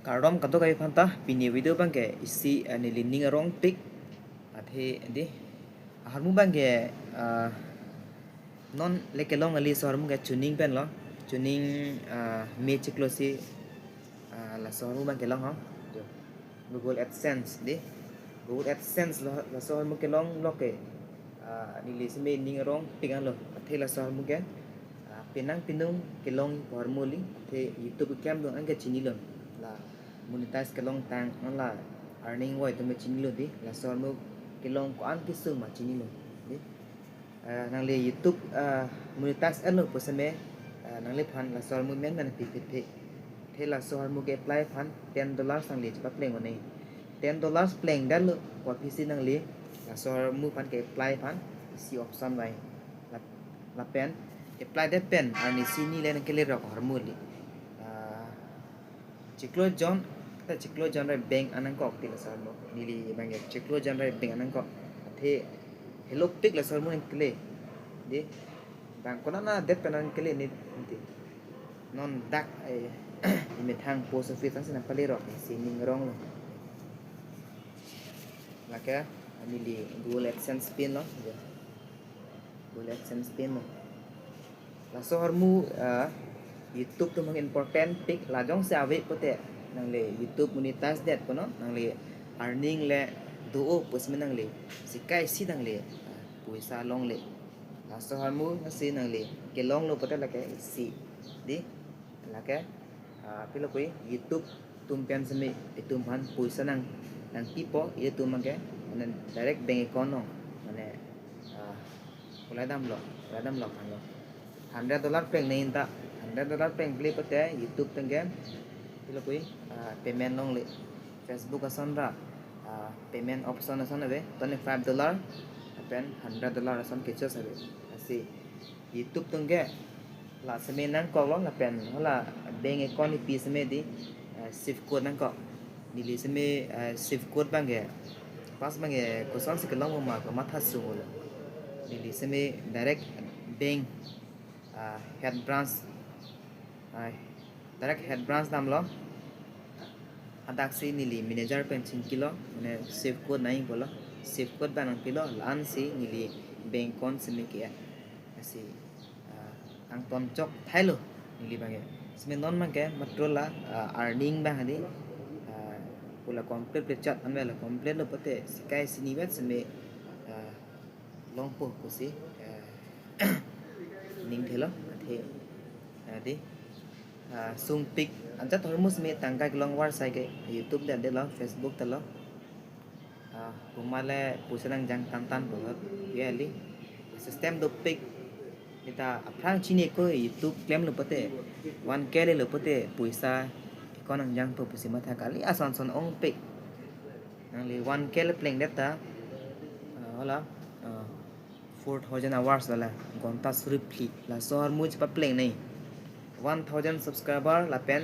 Karom kanto kai phanta pini video bangke isi nilining arong pic athe di harmu bangke non lekelong ali so harmu ga tuning pen lo tuning me chiklo si la so harmu bangke long ho Google AdSense di Google AdSense la so harmu ke long lo ke nili me ning arong pic an lo athe la so harmu ke penang pinung ke long harmu li the YouTube cam dong an ke chini lo la monetize ke long tang on la earning woi to me chini lo di la so harmu ke long ko an ke sung ma chini lo di nang le YouTube monetize an lo po se me nang le phan la so harmu men nan pi the la so harmu ke apply phan $10 sang le pa pleng one $10 pleng dan lo ko pc nang le la so harmu phan ke apply phan si option vai la pen apply that pen ani sini le nang ke le ro harmu li Ciklo John kita Ciklo John rai bank anang kok ti la sarmo nili bank Ciklo John rai bank anang kok the hello pic la sarmo nang kle di bang kona na det penan kle ni non dak ime thang post office ang sinang palero si ning rong lo laka nili Google AdSense pin lo Google AdSense pin lo la so harmu YouTube tu mang important pic la jong sa ve pote nang le YouTube monetize that kono nang le earning le do pus menang le sikai si nang le puisa long le la so harmu si nang le ke long lo pote la ke si di la ke pilo koi YouTube tum pen seme itum han puisa nang tipo ye tum mang ke nan direct bank account no mane ulai dam lo kan lo $100 peng nei ta $100 peng beli pote YouTube tenggen pilo kui payment long le Facebook ason ra payment option ason ave $25 pen $100 ason kecho sabe asi YouTube tengge la seme nang ko long la pen hala bank account pi seme di shift code nang ko nili seme shift code bangge pas bangge ko son se long ma ko matha su lo nili seme direct bank head branch direct head branch nam lo adak si nili manager pension kilo mane save code naing ko lo save code banang kilo lan si nili bank account sime kia asi ang ton chok thailo nili bange sime non mangke matrola earning ba hadi pula complete pe chat anwe la complete lo pote sikai sini wet sime long po ko si ning thelo the di sung pic anjat hormus me tangkai long war sai ke YouTube dan de lo Facebook te lo kumale pusanang jang tan ko ye li system do pic kita aprang chini ko YouTube claim lo pote 1k le lo pote puisa ko nang jang to pusi matha kali ason son ong pic nang li 1k le pleng data wala 4000 hours la gonta suripli la sohar muj pa pleng nei 1000 subscriber la pen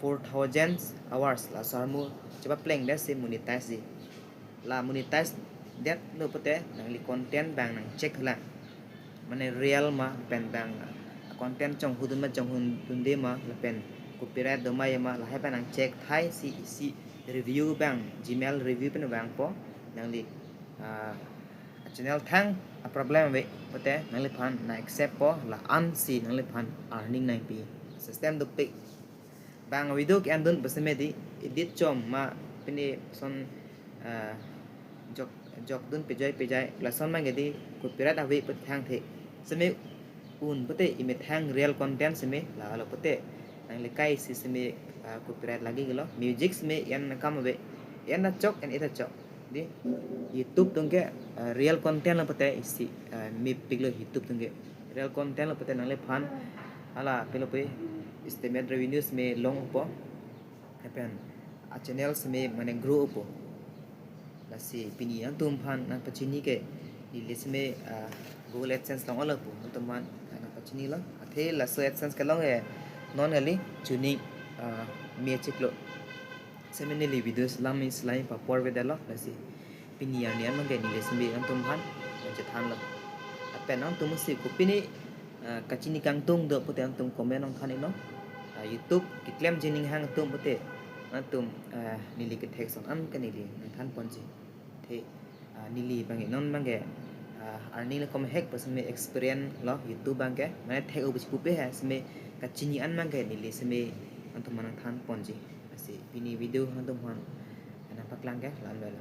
4000 hours la sarmu coba pleng deh si monetize di la monetize det lo pote nang li content bang nang check la mane real ma pen bang content trong hudun ma trong hun de ma la pen copyright do ma ma la hai nang check thai si review bang gmail review pen bang po nang li channel thang a problem we pote nang le phan na accept po la an si nang le phan earning nang pi system do pic bang video ke andun basme di edit chom ma pini son jok dun pejai la son ma ngedi copyright awe pot thang the seme un pote ime thang real content seme la lo pote nang le kai si seme copyright lagi gelo music seme yan kam we yan na chok en eta chok di YouTube tungke real content la pote isi mi piglo YouTube tungke real content la pote nang le phan ala pelo pe estimate revenues me long po happen a channels me mane grow po la si pini ang tum phan na pachini ke di list me Google AdSense long ala po teman na pachini la athe la so AdSense ka long e non ali tuning me chiklo seminally videos lam is lain pa por ve dalo la si pini yang nian mang ke ni list me ang tum phan je than la apen ang tum si ko pini kachini kang tung do pote ang tum comment ang than no YouTube ki claim jining hang tum pote antum nili ke tek son am kan nili nang than ponji the nili bangi non bange arning le kom hek pas me experience lo youtube bange mane tek ubis kupe ha sme kachini an bange nili sme antum manang than ponji asi bini video antum han ana paklang ke lan bela